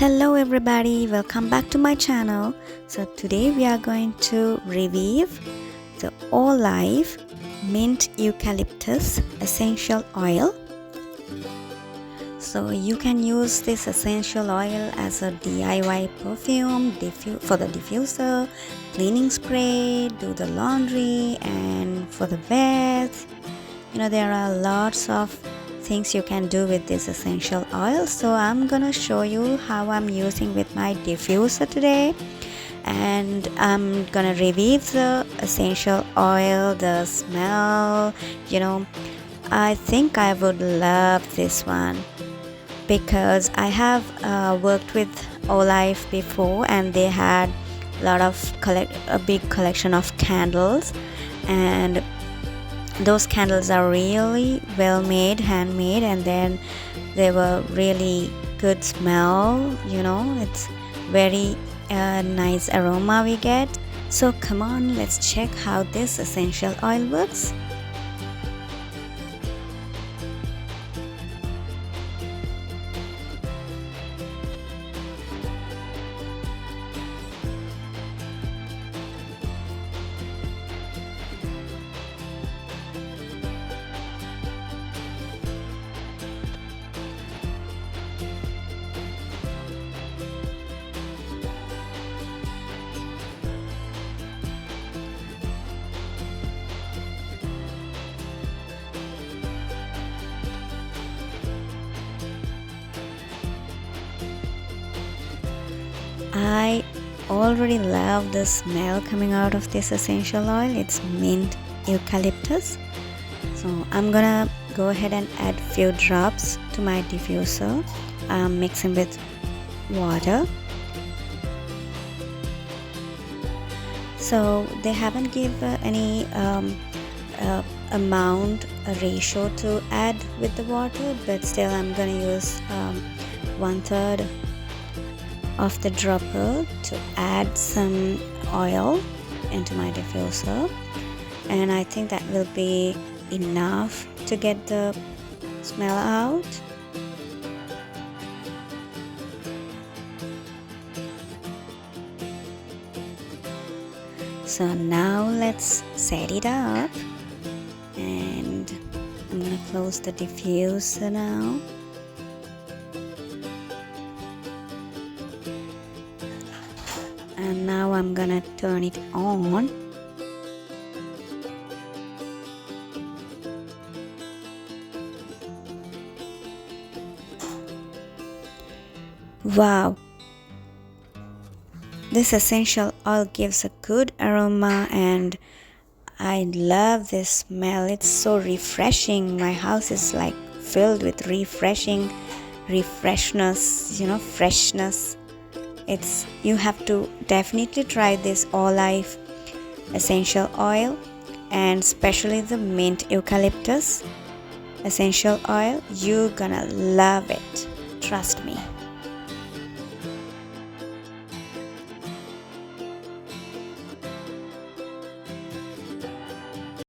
Hello everybody, welcome back to my channel. So today we are going to review the AUELIFE Mint Eucalyptus Essential Oil. So you can use this essential oil as a DIY perfume for the diffuser, cleaning spray, do the laundry, and for the bath. There are lots of things you can do with this essential oil. So I'm gonna show you how I'm using with my diffuser today, and I'm gonna review the essential oil, the smell. I think I would love this one because I have worked with AUELIFE before, and they had a big collection of candles, and those candles are really well made, handmade, and then they were really good smell. It's very nice aroma we get. So come on, let's check how this essential oil works. I already love the smell coming out of this essential oil. It's mint eucalyptus. So I'm gonna go ahead and add few drops to my diffuser. I'm mixing with water. So they haven't given any amount, a ratio to add with the water, but still I'm gonna use 1/3 of the dropper to add some oil into my diffuser, and I think that will be enough to get the smell out. So now let's set it up, and I'm gonna close the diffuser now. And now I'm gonna turn it on. Wow, this essential oil gives a good aroma, and I love this smell. It's so refreshing. My house is like filled with freshness, freshness. You have to definitely try this AUELIFE essential oil, and especially the mint eucalyptus essential oil. You're gonna love it, trust me.